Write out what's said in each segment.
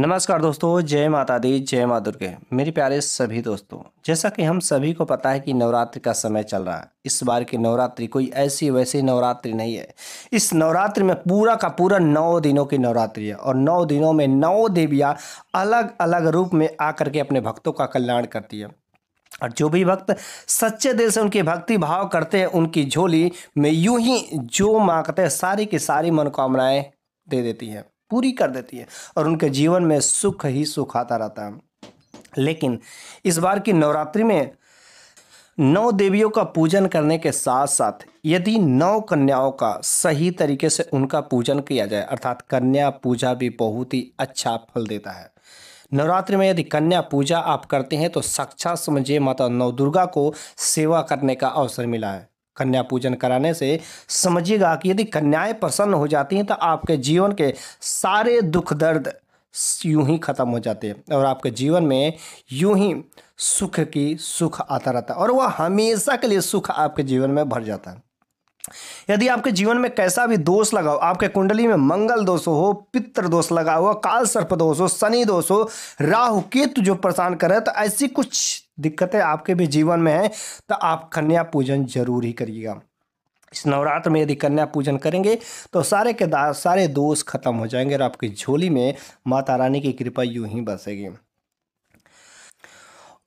नमस्कार दोस्तों, जय माता दी, जय माँ दुर्गे। मेरे प्यारे सभी दोस्तों, जैसा कि हम सभी को पता है कि नवरात्रि का समय चल रहा है। इस बार की नवरात्रि कोई ऐसी वैसी नवरात्रि नहीं है। इस नवरात्रि में पूरा का पूरा 9 दिनों की नवरात्रि है और 9 दिनों में 9 देवियाँ अलग अलग रूप में आकर के अपने भक्तों का कल्याण करती है। और जो भी भक्त सच्चे दिल से उनकी भक्ति भाव करते हैं, उनकी झोली में यूं ही जो मांगते हैं सारी की सारी मनोकामनाएं दे देती है, पूरी कर देती है और उनके जीवन में सुख ही सुख आता रहता है। लेकिन इस बार की नवरात्रि में 9 देवियों का पूजन करने के साथ साथ यदि 9 कन्याओं का सही तरीके से उनका पूजन किया जाए, अर्थात कन्या पूजा भी बहुत ही अच्छा फल देता है। नवरात्रि में यदि कन्या पूजा आप करते हैं तो साक्षात समझिए माता नौ दुर्गा को सेवा करने का अवसर मिला है। कन्या पूजन कराने से समझिएगा कि यदि कन्याएं प्रसन्न हो जाती हैं तो आपके जीवन के सारे दुख दर्द यूं ही खत्म हो जाते हैं और आपके जीवन में यूं ही सुख की सुख आता रहता है और वह हमेशा के लिए सुख आपके जीवन में भर जाता है। यदि आपके जीवन में कैसा भी दोष लगा हो, आपके कुंडली में मंगल दोष हो, पितृ दोष लगा हो, काल सर्प दोष हो, शनि दोष हो, राहु केतु जो परेशान करे, तो ऐसी कुछ दिक्कतें आपके भी जीवन में है तो आप कन्या पूजन जरूर ही करिएगा। इस नवरात्र में यदि कन्या पूजन करेंगे तो सारे दोष खत्म हो जाएंगे और आपकी झोली में माता रानी की कृपा यूं ही बरसेगी।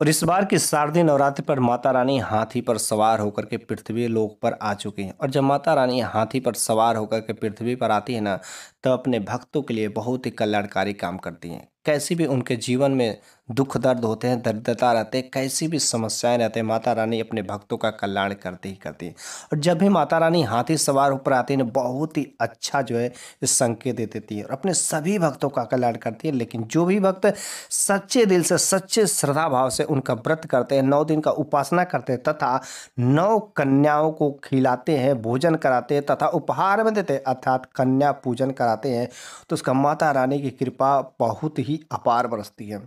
और इस बार की शारदीय नवरात्रि पर माता रानी हाथी पर सवार होकर के पृथ्वी लोक पर आ चुकी हैं और जब माता रानी हाथी पर सवार होकर के पृथ्वी पर आती है ना, तो अपने भक्तों के लिए बहुत ही कल्याणकारी काम करती हैं। कैसी भी उनके जीवन में दुख दर्द होते हैं, दरिद्रता रहते हैं, कैसी भी समस्याएं रहते हैं, माता रानी अपने भक्तों का कल्याण करती ही करती है। और जब भी माता रानी हाथी सवार होकर आती है ना, बहुत ही अच्छा जो है इस संकेत दे देती है और अपने सभी भक्तों का कल्याण करती है। लेकिन जो भी भक्त सच्चे दिल से सच्चे श्रद्धा भाव से उनका व्रत करते हैं, 9 दिन का उपासना करते हैं तथा 9 कन्याओं को खिलाते हैं, भोजन कराते हैं तथा उपहार में देते हैं, अर्थात कन्या पूजन कराते हैं, तो उसका माता रानी की कृपा बहुत ही अपार बरसती है।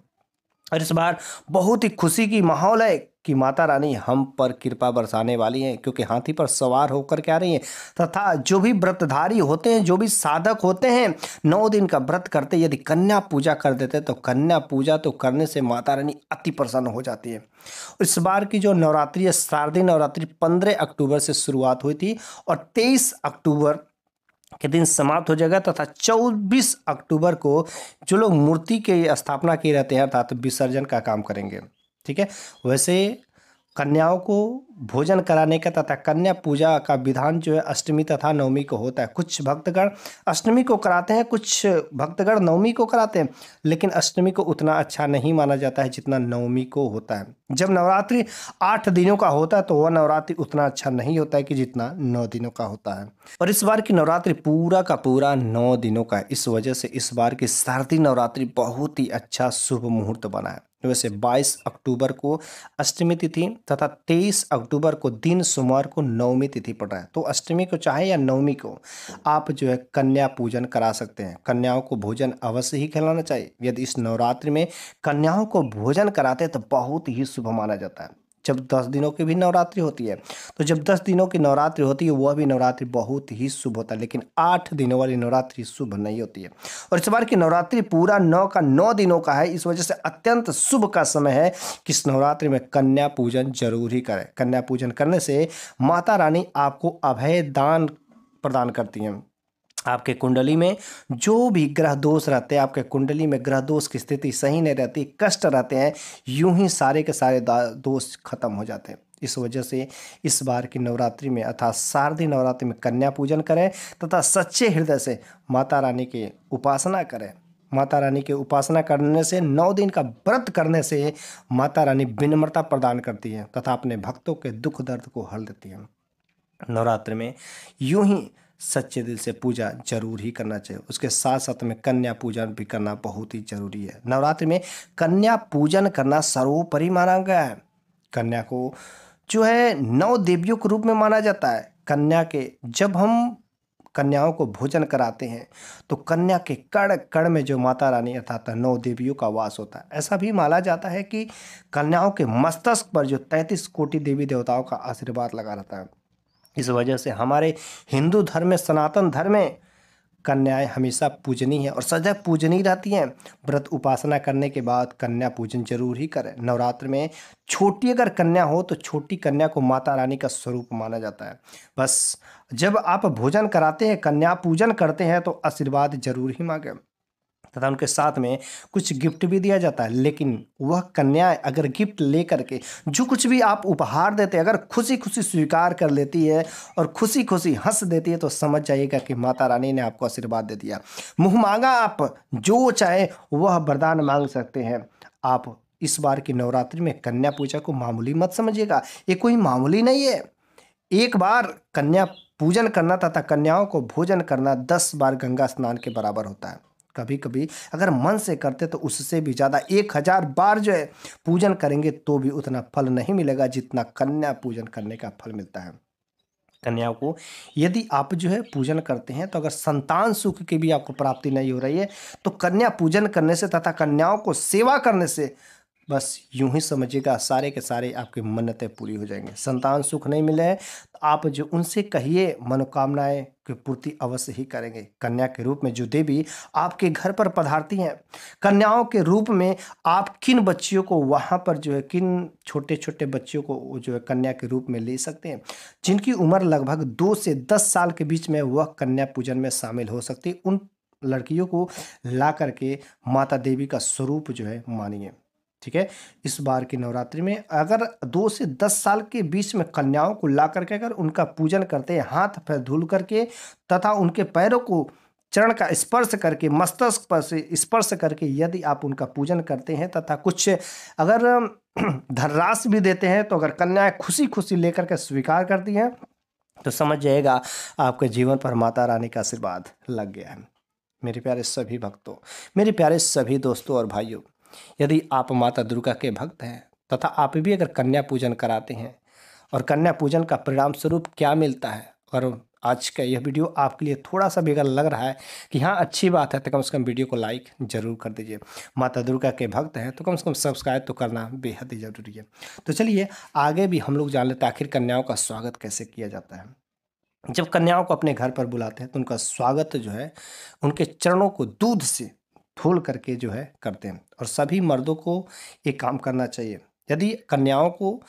और इस बार बहुत ही खुशी की माहौल है कि माता रानी हम पर कृपा बरसाने वाली हैं, क्योंकि हाथी पर सवार होकर के आ रही हैं तथा जो भी व्रतधारी होते हैं, जो भी साधक होते हैं, 9 दिन का व्रत करते यदि कन्या पूजा कर देते तो कन्या पूजा तो करने से माता रानी अति प्रसन्न हो जाती है। इस बार की जो नवरात्रि है, शारदीय नवरात्रि 15 अक्टूबर से शुरुआत हुई थी और 23 अक्टूबर के दिन समाप्त हो जाएगा तथा 24 अक्टूबर को जो लोग मूर्ति की स्थापना किए रहते हैं अर्थात विसर्जन का काम करेंगे। ठीक है, वैसे कन्याओं को भोजन कराने का तथा कन्या पूजा का विधान जो है अष्टमी तथा नवमी को होता है। कुछ भक्तगण अष्टमी को कराते हैं, कुछ भक्तगण नवमी को कराते हैं, लेकिन अष्टमी को उतना अच्छा नहीं माना जाता है जितना नवमी को होता है। जब नवरात्रि 8 दिनों का होता है तो वह नवरात्रि उतना अच्छा नहीं होता है कि जितना 9 दिनों का होता है। और इस बार की नवरात्रि पूरा का पूरा 9 दिनों का है। इस वजह से इस बार की शारदीय नवरात्रि बहुत ही अच्छा शुभ मुहूर्त बना है। वैसे 22 अक्टूबर को अष्टमी तिथि तथा 23 अक्टूबर को दिन सोमवार को नवमी तिथि पड़ रहा है, तो अष्टमी को चाहे या नवमी को आप जो है कन्या पूजन करा सकते हैं। कन्याओं को भोजन अवश्य ही खिलाना चाहिए। यदि इस नवरात्रि में कन्याओं को भोजन कराते हैं तो बहुत ही शुभ माना जाता है। जब 10 दिनों की भी नवरात्रि होती है, तो जब 10 दिनों की नवरात्रि होती है वह भी नवरात्रि बहुत ही शुभ होता है, लेकिन 8 दिनों वाली नवरात्रि शुभ नहीं होती है। और इस बार की नवरात्रि पूरा 9 का 9 दिनों का है, इस वजह से अत्यंत शुभ का समय है कि इस नवरात्रि में कन्या पूजन जरूर ही करें। कन्या पूजन करने से माता रानी आपको अभय दान प्रदान करती हैं। आपके कुंडली में जो भी ग्रह दोष रहते हैं, आपके कुंडली में ग्रह दोष की स्थिति सही नहीं रहती, कष्ट रहते हैं, यूं ही सारे के सारे दोष खत्म हो जाते हैं। इस वजह से इस बार की नवरात्रि में अर्थात शारदीय नवरात्रि में कन्या पूजन करें तथा सच्चे हृदय से माता रानी की उपासना करें। माता रानी की उपासना करने से, 9 दिन का व्रत करने से माता रानी विनम्रता प्रदान करती है तथा अपने भक्तों के दुख दर्द को हल देती है। नवरात्रि में यूं ही सच्चे दिल से पूजा जरूर ही करना चाहिए। उसके साथ साथ में कन्या पूजन भी करना बहुत ही जरूरी है। नवरात्रि में कन्या पूजन करना सर्वोपरि माना गया है। कन्या को जो है 9 देवियों के रूप में माना जाता है। कन्या के जब हम कन्याओं को भोजन कराते हैं तो कन्या के कण कण में जो माता रानी अर्थात 9 देवियों का वास होता है। ऐसा भी माना जाता है कि कन्याओं के मस्तक पर जो 33 कोटि देवी देवताओं का आशीर्वाद लगा रहता है। इस वजह से हमारे हिंदू धर्म में, सनातन धर्म में कन्याएं हमेशा पूजनीय हैं और सदैव पूजनीय रहती हैं। व्रत उपासना करने के बाद कन्या पूजन जरूर ही करें। नवरात्र में छोटी अगर कन्या हो तो छोटी कन्या को माता रानी का स्वरूप माना जाता है। बस जब आप भोजन कराते हैं, कन्या पूजन करते हैं तो आशीर्वाद जरूर ही मांगे तथा उनके साथ में कुछ गिफ्ट भी दिया जाता है। लेकिन वह कन्या अगर गिफ्ट लेकर के जो कुछ भी आप उपहार देते हैं अगर खुशी खुशी स्वीकार कर लेती है और खुशी खुशी हंस देती है तो समझ जाइएगा कि माता रानी ने आपको आशीर्वाद दे दिया। मुँह मांगा आप जो चाहे वह वरदान मांग सकते हैं। आप इस बार की नवरात्रि में कन्या पूजा को मामूली मत समझिएगा, ये कोई मामूली नहीं है। एक बार कन्या पूजन करना तथा कन्याओं को भोजन करना 10 बार गंगा स्नान के बराबर होता है। कभी कभी अगर मन से करते तो उससे भी ज़्यादा 1000 बार जो है पूजन करेंगे तो भी उतना फल नहीं मिलेगा जितना कन्या पूजन करने का फल मिलता है। कन्याओं को यदि आप जो है पूजन करते हैं तो अगर संतान सुख की भी आपको प्राप्ति नहीं हो रही है तो कन्या पूजन करने से तथा कन्याओं को सेवा करने से बस यूं ही समझिएगा सारे के सारे आपकी मन्नतें पूरी हो जाएंगे। संतान सुख नहीं मिले हैं तो आप जो उनसे कहिए मनोकामनाएं की पूर्ति अवश्य ही करेंगे। कन्या के रूप में जो देवी आपके घर पर पधारती हैं, कन्याओं के रूप में आप किन बच्चियों को वहाँ पर जो है किन छोटे छोटे बच्चियों को जो है कन्या के रूप में ले सकते हैं जिनकी उम्र लगभग 2 से 10 साल के बीच में वह कन्या पूजन में शामिल हो सकती है। उन लड़कियों को ला करके माता देवी का स्वरूप जो है मानिए। ठीक है, इस बार की नवरात्रि में अगर 2 से 10 साल के बीच में कन्याओं को ला करके अगर उनका पूजन करते हैं हाथ पैर धुल करके तथा उनके पैरों को चरण का स्पर्श करके मस्तक पर से स्पर्श करके यदि आप उनका पूजन करते हैं तथा कुछ अगर धनराशि भी देते हैं तो अगर कन्याएं खुशी खुशी लेकर के स्वीकार करती हैं तो समझ जाएगा आपके जीवन पर माता रानी का आशीर्वाद लग गया है। मेरे प्यारे सभी भक्तों, मेरे प्यारे सभी दोस्तों और भाइयों, यदि आप माता दुर्गा के भक्त हैं तथा आप भी अगर कन्या पूजन कराते हैं और कन्या पूजन का परिणाम स्वरूप क्या मिलता है और आज का यह वीडियो आपके लिए थोड़ा सा भी अगर लग रहा है कि हाँ अच्छी बात है तो कम से कम वीडियो को लाइक जरूर कर दीजिए। माता दुर्गा के भक्त हैं तो कम से कम सब्सक्राइब तो करना बेहद ही जरूरी है। तो चलिए आगे भी हम लोग जान लेते हैं आखिर कन्याओं का स्वागत कैसे किया जाता है। जब कन्याओं को अपने घर पर बुलाते हैं तो उनका स्वागत जो है उनके चरणों को दूध से धुल करके जो है करते हैं। और सभी मर्दों को एक काम करना चाहिए, यदि कन्याओं को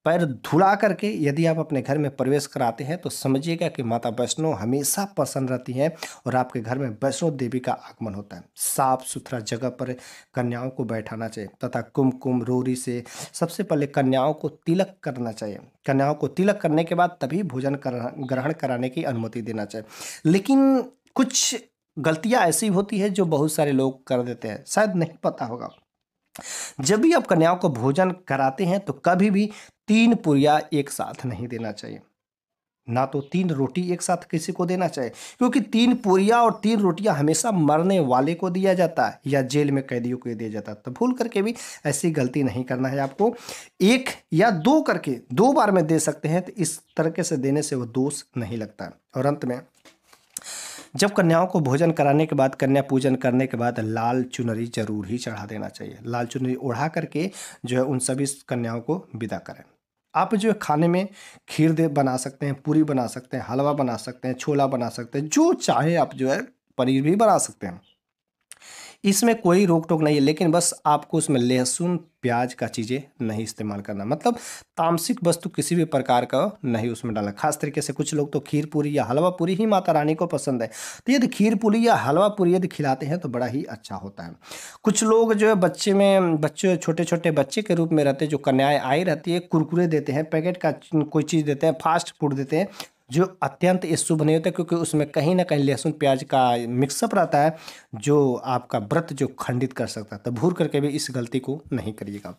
पैर धुला करके यदि आप अपने घर में प्रवेश कराते हैं तो समझिएगा कि माता वैष्णो हमेशा प्रसन्न रहती हैं और आपके घर में वैष्णो देवी का आगमन होता है। साफ सुथरा जगह पर कन्याओं को बैठाना चाहिए तथा कुमकुम रोरी से सबसे पहले कन्याओं को तिलक करना चाहिए। कन्याओं को तिलक करने के बाद तभी भोजन ग्रहण कराने की अनुमति देना चाहिए। लेकिन कुछ गलतियां ऐसी होती है जो बहुत सारे लोग कर देते हैं, शायद नहीं पता होगा। जब भी आप कन्याओं को भोजन कराते हैं तो कभी भी 3 पुरिया एक साथ नहीं देना चाहिए, ना तो 3 रोटी एक साथ किसी को देना चाहिए, क्योंकि 3 पुरिया और 3 रोटियां हमेशा मरने वाले को दिया जाता है या जेल में कैदियों को दिया जाता है। तो भूल करके भी ऐसी गलती नहीं करना है आपको। 1 या 2 करके 2 बार में दे सकते हैं तो इस तरीके से देने से वो दोष नहीं लगता है। और अंत में जब कन्याओं को भोजन कराने के बाद कन्या पूजन करने के बाद लाल चुनरी जरूर ही चढ़ा देना चाहिए। लाल चुनरी ओढ़ा करके जो है उन सभी कन्याओं को विदा करें। आप जो है खाने में खीर दे बना सकते हैं, पूरी बना सकते हैं, हलवा बना सकते हैं, छोला बना सकते हैं, जो चाहे आप जो है पनीर भी बना सकते हैं, इसमें कोई रोक टोक नहीं है। लेकिन बस आपको उसमें लहसुन प्याज का चीज़ें नहीं इस्तेमाल करना, मतलब तामसिक वस्तु किसी भी प्रकार का नहीं उसमें डालना। खास तरीके से कुछ लोग तो खीर पूरी या हलवा पूरी ही माता रानी को पसंद है, तो यदि खीर पूरी या हलवा पूरी यदि खिलाते हैं तो बड़ा ही अच्छा होता है। कुछ लोग जो है बच्चे छोटे छोटे बच्चे के रूप में रहते हैं, जो कन्याएं आई रहती है, कुरकुरे देते हैं, पैकेट का कोई चीज़ देते हैं, फास्ट फूड देते हैं, जो अत्यंत शुभ नहीं होता, क्योंकि उसमें कहीं ना कहीं लहसुन प्याज का मिक्सअप रहता है जो आपका व्रत जो खंडित कर सकता है। तो भूल करके भी इस गलती को नहीं करिएगा।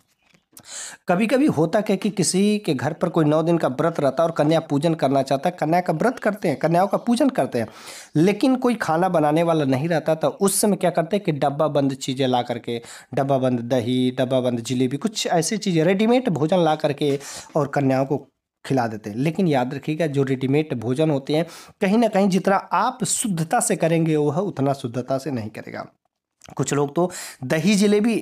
कभी कभी होता क्या कि किसी के घर पर कोई 9 दिन का व्रत रहता है और कन्या पूजन करना चाहता है, कन्या का व्रत करते हैं, कन्याओं का पूजन करते हैं, लेकिन कोई खाना बनाने वाला नहीं रहता। तो उस समय क्या करते हैं कि डब्बा बंद चीज़ें ला करके, डब्बा बंद दही, डब्बा बंद जलेबी, कुछ ऐसी चीज़ें रेडीमेड भोजन ला करके और कन्याओं को खिला देते हैं। लेकिन याद रखिएगा जो रेडीमेड भोजन होते हैं कहीं ना कहीं जितना आप शुद्धता से करेंगे वह उतना शुद्धता से नहीं करेगा। कुछ लोग तो दही जलेबी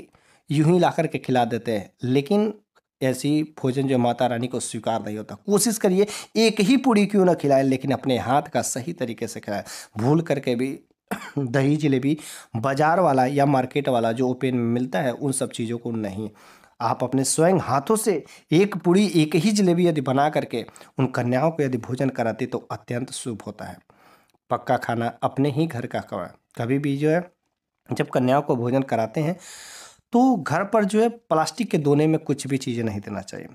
यूं ही ला करके खिला देते हैं, लेकिन ऐसी भोजन जो माता रानी को स्वीकार नहीं होता। कोशिश करिए एक ही पूड़ी क्यों ना खिलाए, लेकिन अपने हाथ का सही तरीके से खिलाए। भूल करके भी दही जलेबी बाजार वाला या मार्केट वाला जो ओपन में मिलता है उन सब चीज़ों को नहीं, आप अपने स्वयं हाथों से एक पूड़ी एक ही जलेबी यदि बना करके उन कन्याओं को यदि भोजन कराते तो अत्यंत शुभ होता है। पक्का खाना अपने ही घर का खाना। कभी भी जो है जब कन्याओं को भोजन कराते हैं तो घर पर जो है प्लास्टिक के दोने में कुछ भी चीज़ें नहीं देना चाहिए।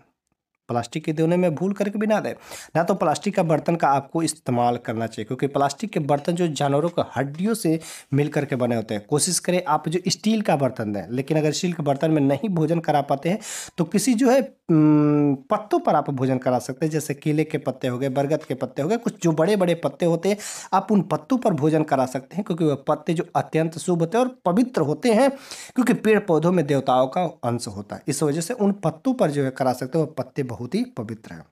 प्लास्टिक के दोने में भूल करके भी ना दें। ना तो प्लास्टिक का बर्तन का आपको इस्तेमाल करना चाहिए, क्योंकि प्लास्टिक के बर्तन जो जानवरों के हड्डियों से मिल करके बने होते हैं। कोशिश करें आप जो स्टील का बर्तन दें, लेकिन अगर स्टील के बर्तन में नहीं भोजन करा पाते हैं तो किसी जो है पत्तों पर आप भोजन करा सकते हैं, जैसे केले के पत्ते हो गए, बरगद के पत्ते हो गए, कुछ जो बड़े बड़े पत्ते होते हैं आप उन पत्तों पर भोजन करा सकते हैं, क्योंकि वह पत्ते जो अत्यंत शुभ होते हैं और पवित्र होते हैं, क्योंकि पेड़ पौधों में देवताओं का अंश होता है। इस वजह से उन पत्तों पर जो है करा सकते हैं, वह पत्ते बहुत ही पवित्र हैं।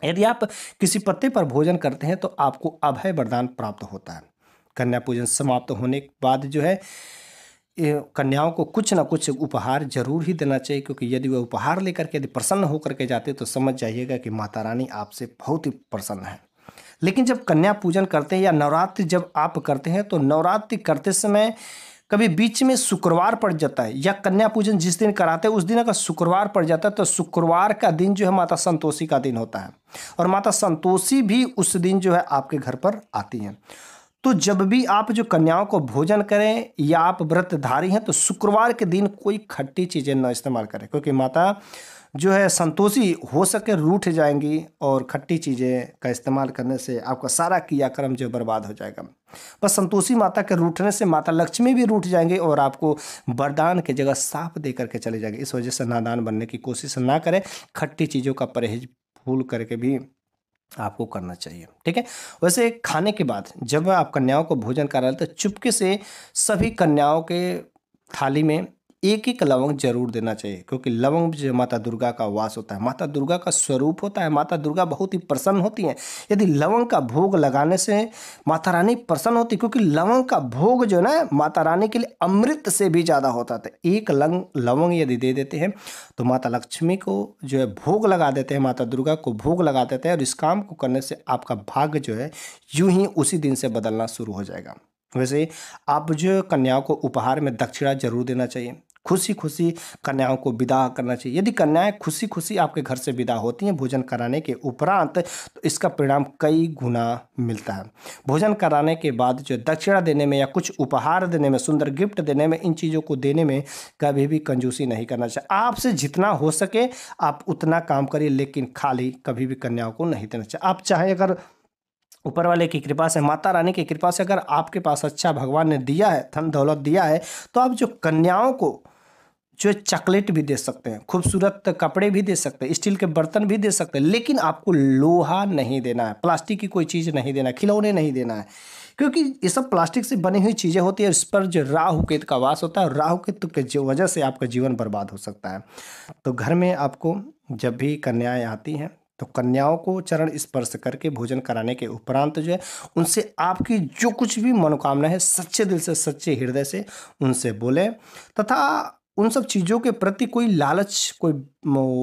यदि आप किसी पत्ते पर भोजन करते हैं तो आपको अभय वरदान प्राप्त होता है। कन्या पूजन समाप्त होने के बाद जो है कन्याओं को कुछ ना कुछ उपहार जरूर ही देना चाहिए, क्योंकि यदि वह उपहार लेकर के यदि प्रसन्न होकर के जाते तो समझ जाइएगा कि माता रानी आपसे बहुत ही प्रसन्न है। लेकिन जब कन्या पूजन करते हैं या नवरात्रि जब आप करते हैं तो नवरात्रि करते समय कभी बीच में शुक्रवार पड़ जाता है या कन्या पूजन जिस दिन कराते हैं उस दिन अगर शुक्रवार पड़ जाता है तो शुक्रवार का दिन जो है माता संतोषी का दिन होता है, और माता संतोषी भी उस दिन जो है आपके घर पर आती हैं। तो जब भी आप जो कन्याओं को भोजन करें या आप व्रतधारी हैं तो शुक्रवार के दिन कोई खट्टी चीज़ें न इस्तेमाल करें, क्योंकि माता जो है संतोषी हो सके रूठ जाएंगी और खट्टी चीज़ें का इस्तेमाल करने से आपका सारा क्रियाक्रम जो बर्बाद हो जाएगा। बस संतोषी माता के रूठने से माता लक्ष्मी भी रूठ जाएंगे और आपको वरदान की जगह साफ दे करके चले जाएंगे। इस वजह से नादान बनने की कोशिश ना करें, खट्टी चीज़ों का परहेज भूल करके भी आपको करना चाहिए। ठीक है। वैसे खाने के बाद जब आप कन्याओं को भोजन करा रहे तो चुपके से सभी कन्याओं के थाली में एक एक लवंग जरूर देना चाहिए, क्योंकि लवंग जो माता दुर्गा का वास होता है, माता दुर्गा का स्वरूप होता है। माता दुर्गा बहुत ही प्रसन्न होती हैं। यदि लवंग का भोग लगाने से माता रानी प्रसन्न होती, क्योंकि लवंग का भोग जो है ना माता रानी के लिए अमृत से भी ज़्यादा होता है। एक लवंग यदि दे देते हैं तो माता लक्ष्मी को जो है भोग लगा देते हैं, माता दुर्गा को भोग लगा देते हैं, और इस काम को करने से आपका भाग्य जो है यूं ही उसी दिन से बदलना शुरू हो जाएगा। वैसे आप जो कन्याओं को उपहार में दक्षिणा जरूर देना चाहिए। खुशी खुशी कन्याओं को विदा करना चाहिए। यदि कन्याएं खुशी खुशी आपके घर से विदा होती हैं भोजन कराने के उपरांत तो इसका परिणाम कई गुना मिलता है। भोजन कराने के बाद जो दक्षिणा देने में या कुछ उपहार देने में, सुंदर गिफ्ट देने में, इन चीज़ों को देने में कभी भी कंजूसी नहीं करना चाहिए। आपसे जितना हो सके आप उतना काम करिए, लेकिन खाली कभी भी कन्याओं को नहीं देना चाहिए। आप चाहे अगर ऊपर वाले की कृपा से, माता रानी की कृपा से अगर आपके पास अच्छा भगवान ने दिया है, धन दौलत दिया है, तो आप जो कन्याओं को जो चॉकलेट भी दे सकते हैं, खूबसूरत कपड़े भी दे सकते हैं, स्टील के बर्तन भी दे सकते हैं, लेकिन आपको लोहा नहीं देना है, प्लास्टिक की कोई चीज़ नहीं देना है, खिलौने नहीं देना है, क्योंकि ये सब प्लास्टिक से बनी हुई चीज़ें होती है। इस पर जो राहु केतु का वास होता है और राहु केतु के वजह से आपका जीवन बर्बाद हो सकता है। तो घर में आपको जब भी कन्याएं आती हैं तो कन्याओं को चरण स्पर्श करके भोजन कराने के उपरांत जो है उनसे आपकी जो कुछ भी मनोकामना है सच्चे दिल से, सच्चे हृदय से उनसे बोले, तथा उन सब चीज़ों के प्रति कोई लालच, कोई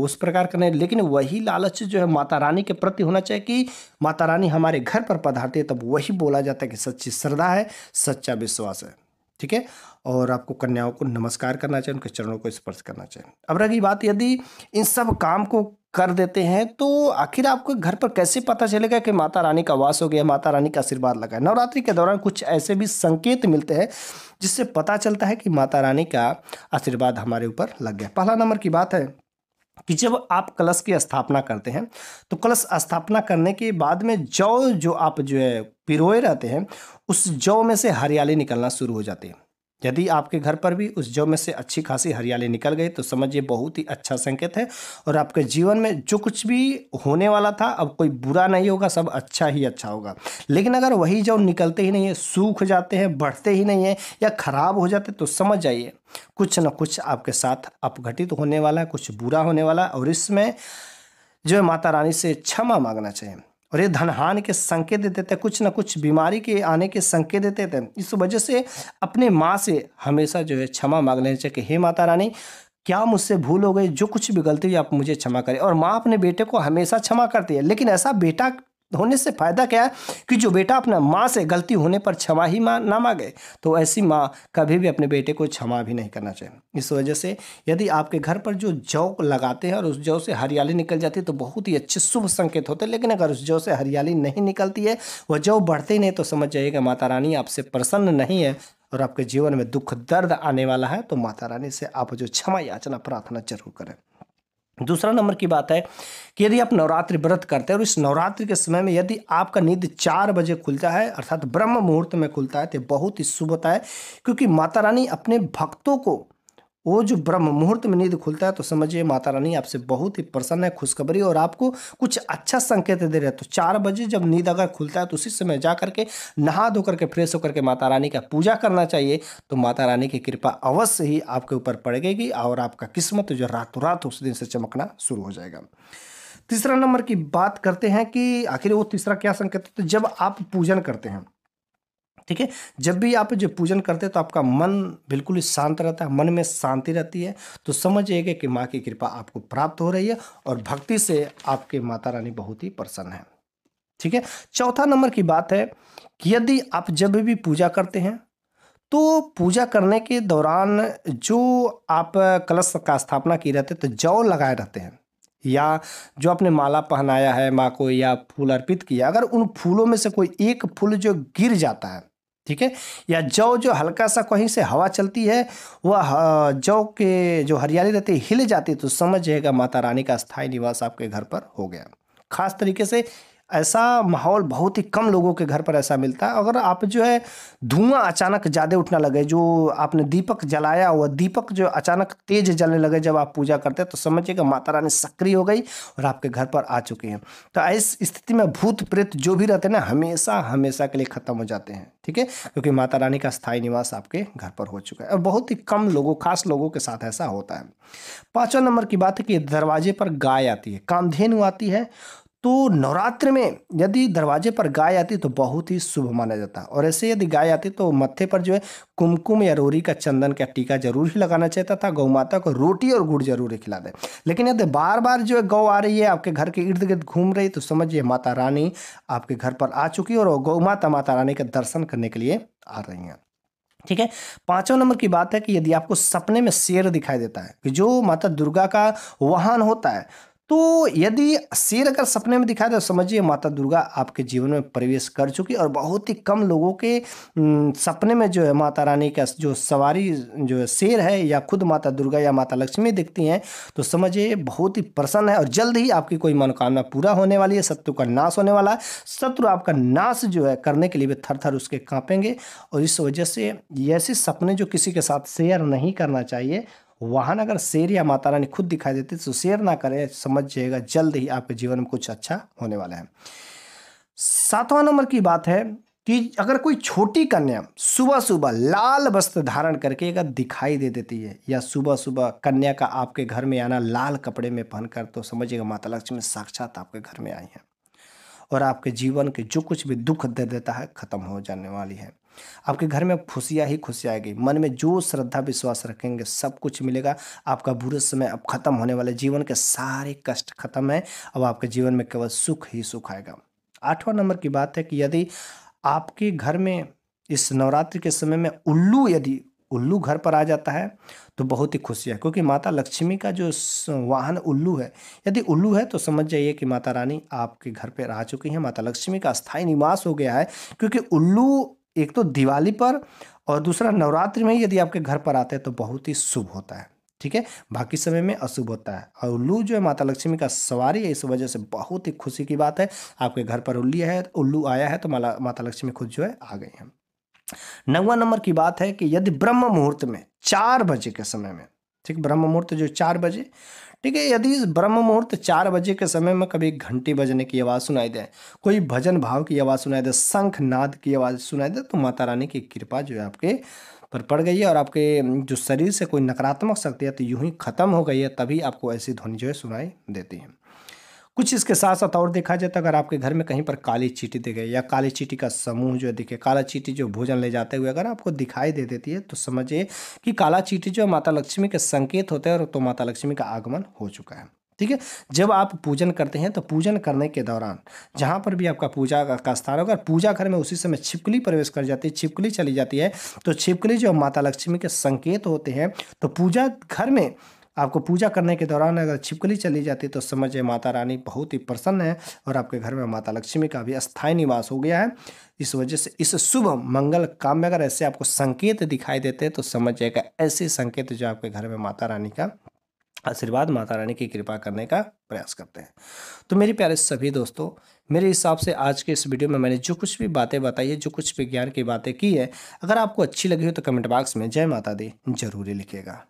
उस प्रकार का नहीं, लेकिन वही लालच जो है माता रानी के प्रति होना चाहिए कि माता रानी हमारे घर पर पधारती है, तब वही बोला जाता है कि सच्ची श्रद्धा है, सच्चा विश्वास है। ठीक है। और आपको कन्याओं को नमस्कार करना चाहिए, उनके चरणों को स्पर्श करना चाहिए। अब रही बात, यदि इन सब काम को कर देते हैं तो आखिर आपको घर पर कैसे पता चलेगा कि माता रानी का वास हो गया, माता रानी का आशीर्वाद लगा है? नवरात्रि के दौरान कुछ ऐसे भी संकेत मिलते हैं जिससे पता चलता है कि माता रानी का आशीर्वाद हमारे ऊपर लग गया। पहला नंबर की बात है कि जब आप कलश की स्थापना करते हैं तो कलश स्थापना करने के बाद में जौ जो आप जो है पिरोए रहते हैं उस जौ में से हरियाली निकलना शुरू हो जाती है। यदि आपके घर पर भी उस जौ में से अच्छी खासी हरियाली निकल गई तो समझिए बहुत ही अच्छा संकेत है, और आपके जीवन में जो कुछ भी होने वाला था अब कोई बुरा नहीं होगा, सब अच्छा ही अच्छा होगा। लेकिन अगर वही जौ निकलते ही नहीं है, सूख जाते हैं, बढ़ते ही नहीं है या खराब हो जाते तो समझ जाइए कुछ न कुछ आपके साथ अपघटित होने वाला है, कुछ बुरा होने वाला है, और इसमें जो है माता रानी से क्षमा मांगना चाहिए। और ये धनहानि के संकेत देते थे, कुछ ना कुछ बीमारी के आने के संकेत देते थे। इस वजह से अपने माँ से हमेशा जो है क्षमा मांग लेना चाहिए कि हे माता रानी, क्या मुझसे भूल हो गई, जो कुछ भी गलती हुई आप मुझे क्षमा करें। और माँ अपने बेटे को हमेशा क्षमा करती है, लेकिन ऐसा बेटा होने से फायदा क्या है कि जो बेटा अपना माँ से गलती होने पर क्षमा ही ना मांगे, तो ऐसी माँ कभी भी अपने बेटे को क्षमा भी नहीं करना चाहिए। इस वजह से यदि आपके घर पर जो जौ लगाते हैं और उस जौ से हरियाली निकल जाती है तो बहुत ही अच्छे शुभ संकेत होते हैं। लेकिन अगर उस जौ से हरियाली नहीं निकलती है, वह जौ बढ़ते ही नहीं, तो समझ जाइएगा माता रानी आपसे प्रसन्न नहीं है और आपके जीवन में दुख दर्द आने वाला है। तो माता रानी से आप जो क्षमा याचना प्रार्थना जरूर करें। दूसरा नंबर की बात है कि यदि आप नवरात्रि व्रत करते हैं और इस नवरात्रि के समय में यदि आपका नींद 4 बजे खुलता है, अर्थात ब्रह्म मुहूर्त में खुलता है, तो बहुत ही शुभ होता है। क्योंकि माता रानी अपने भक्तों को, वो जो ब्रह्म मुहूर्त में नींद खुलता है, तो समझिए माता रानी आपसे बहुत ही प्रसन्न है, खुशखबरी और आपको कुछ अच्छा संकेत दे रहे हैं। तो 4 बजे जब नींद अगर खुलता है तो उसी समय जा करके नहा धो करके फ्रेश होकर के माता रानी का पूजा करना चाहिए। तो माता रानी की कृपा अवश्य ही आपके ऊपर पड़ेगी और आपका किस्मत जो रातों रात उस दिन से चमकना शुरू हो जाएगा। तीसरा नंबर की बात करते हैं कि आखिर वो तीसरा क्या संकेत होता है, जब आप पूजन करते हैं, ठीक है, जब भी आप जो पूजन करते हैं तो आपका मन बिल्कुल ही शांत रहता है, मन में शांति रहती है। तो समझिएगा कि माँ की कृपा आपको प्राप्त हो रही है और भक्ति से आपके माता रानी बहुत ही प्रसन्न है। ठीक है। चौथा नंबर की बात है कि यदि आप जब भी पूजा करते हैं तो पूजा करने के दौरान जो आप कलश का स्थापना की रहते हैं तो जौ लगाए रहते हैं, या जो आपने माला पहनाया है माँ को या फूल अर्पित किया, अगर उन फूलों में से कोई एक फूल जो गिर जाता है, ठीक है, या जौ जो हल्का सा कहीं से हवा चलती है, वह जौ के जो हरियाली रहती है हिल जाती है, तो समझिएगा माता रानी का स्थायी निवास आपके घर पर हो गया। खास तरीके से ऐसा माहौल बहुत ही कम लोगों के घर पर ऐसा मिलता है। अगर आप जो है धुआं अचानक ज़्यादा उठने लगे, जो आपने दीपक जलाया हुआ दीपक जो अचानक तेज जलने लगे जब आप पूजा करते हैं, तो समझिएगा माता रानी सक्रिय हो गई और आपके घर पर आ चुकी हैं। तो इस स्थिति में भूत प्रेत जो भी रहते हैं ना, हमेशा हमेशा के लिए खत्म हो जाते हैं। ठीक है, क्योंकि माता रानी का स्थायी निवास आपके घर पर हो चुका है और बहुत ही कम लोगों, खास लोगों के साथ ऐसा होता है। 5वां नंबर की बात है कि दरवाजे पर गाय आती है, कामधेनु आती है। तो नवरात्र में यदि दरवाजे पर गाय आती तो बहुत ही शुभ माना जाता है। और ऐसे यदि गाय आती तो मत्थे पर जो है कुमकुम या रोरी का चंदन का टीका जरूर ही लगाना चाहिए था। गौ माता को रोटी और गुड़ जरूर ही खिला दे। लेकिन यदि बार बार जो है गौ आ रही है आपके घर के इर्द गिर्द घूम रही, तो समझिए माता रानी आपके घर पर आ चुकी है और गौ माता माता रानी के दर्शन करने के लिए आ रही हैं। ठीक है। 5वां नंबर की बात है कि यदि आपको सपने में शेर दिखाई देता है, कि जो माता दुर्गा का वाहन होता है, तो यदि शेर अगर सपने में दिखाए तो समझिए माता दुर्गा आपके जीवन में प्रवेश कर चुकी और बहुत ही कम लोगों के सपने में जो है माता रानी का जो सवारी जो शेर है या खुद माता दुर्गा या माता लक्ष्मी दिखती हैं, तो समझिए बहुत ही प्रसन्न है और जल्द ही आपकी कोई मनोकामना पूरा होने वाली है, शत्रु का नाश होने वाला है। शत्रु आपका नाश जो है करने के लिए भी थर थर उसके कांपेंगे। और इस वजह से ऐसे सपने जो किसी के साथ शेयर नहीं करना चाहिए, वाहन अगर शेर या माता रानी खुद दिखाई देती तो शेयर ना करें, समझिएगा जल्द ही आपके जीवन में कुछ अच्छा होने वाला है। 7वां नंबर की बात है कि अगर कोई छोटी कन्या सुबह सुबह लाल वस्त्र धारण करके अगर दिखाई दे देती है, या सुबह सुबह कन्या का आपके घर में आना लाल कपड़े में पहनकर, तो समझिएगा माता लक्ष्मी साक्षात आपके घर में आई है और आपके जीवन के जो कुछ भी दुख दे देता है खत्म हो जाने वाली है। आपके घर में खुशियाँ ही खुशियाँ आएगी। मन में जो श्रद्धा विश्वास रखेंगे सब कुछ मिलेगा। आपका बुरे समय अब खत्म होने वाले, जीवन के सारे कष्ट खत्म है। अब आपके जीवन में केवल सुख ही सुख आएगा। 8वां नंबर की बात है कि यदि आपके घर में इस नवरात्रि के समय में यदि उल्लू घर पर आ जाता है तो बहुत ही खुशी है, क्योंकि माता लक्ष्मी का जो वाहन उल्लू है, यदि उल्लू है तो समझ जाइए कि माता रानी आपके घर पर आ चुकी है, माता लक्ष्मी का स्थायी निवास हो गया है। क्योंकि उल्लू एक तो दिवाली पर और दूसरा नवरात्रि में यदि आपके घर पर आते हैं तो बहुत ही शुभ होता है। ठीक है, बाकी समय में अशुभ होता है। और उल्लू जो है माता लक्ष्मी का सवारी है, इस वजह से बहुत ही खुशी की बात है। आपके घर पर उल्लू आया है तो माता लक्ष्मी खुद जो है आ गई हैं। 9वां नंबर की बात है कि यदि ब्रह्म मुहूर्त में 4 बजे के समय में, ठीक, ब्रह्म मुहूर्त जो 4 बजे, ठीक है, यदि इस ब्रह्म मुहूर्त 4 बजे के समय में कभी घंटी बजने की आवाज़ सुनाई दे, कोई भजन भाव की आवाज़ सुनाई दे, शंख नाद की आवाज़ सुनाई दे, तो माता रानी की कृपा जो है आपके पर पड़ गई है और आपके जो शरीर से कोई नकारात्मक शक्ति है तो यूं ही खत्म हो गई है, तभी आपको ऐसी ध्वनि जो है सुनाई देती है। कुछ इसके साथ साथ और देखा जाए तो अगर आपके घर में कहीं पर काली चींटी दिखे या काली चींटी का समूह जो दिखे, काला चींटी जो भोजन ले जाते हुए अगर आपको दिखाई दे देती है, तो समझिए कि काला चींटी जो माता लक्ष्मी के संकेत होते हैं और तो माता लक्ष्मी का आगमन हो चुका है। ठीक है। जब आप पूजन करते हैं तो पूजन करने के दौरान जहाँ पर भी आपका पूजा का स्थान होगा, पूजा घर में उसी समय छिपकली प्रवेश कर जाती है, छिपकली चली जाती है, तो छिपकली जो माता लक्ष्मी के संकेत होते हैं, तो पूजा घर में आपको पूजा करने के दौरान अगर छिपकली चली जाती है तो समझिए माता रानी बहुत ही प्रसन्न है और आपके घर में माता लक्ष्मी का भी अस्थायी निवास हो गया है। इस वजह से इस शुभ मंगल काम में अगर ऐसे आपको संकेत दिखाई देते हैं तो समझिएगा ऐसे संकेत जो आपके घर में माता रानी का आशीर्वाद, माता रानी की कृपा करने का प्रयास करते हैं। तो मेरे प्यारे सभी दोस्तों, मेरे हिसाब से आज के इस वीडियो में मैंने जो कुछ भी बातें बताई है, जो कुछ भी ज्ञान की बातें की है, अगर आपको अच्छी लगी हो तो कमेंट बॉक्स में जय माता दी जरूर लिखिएगा।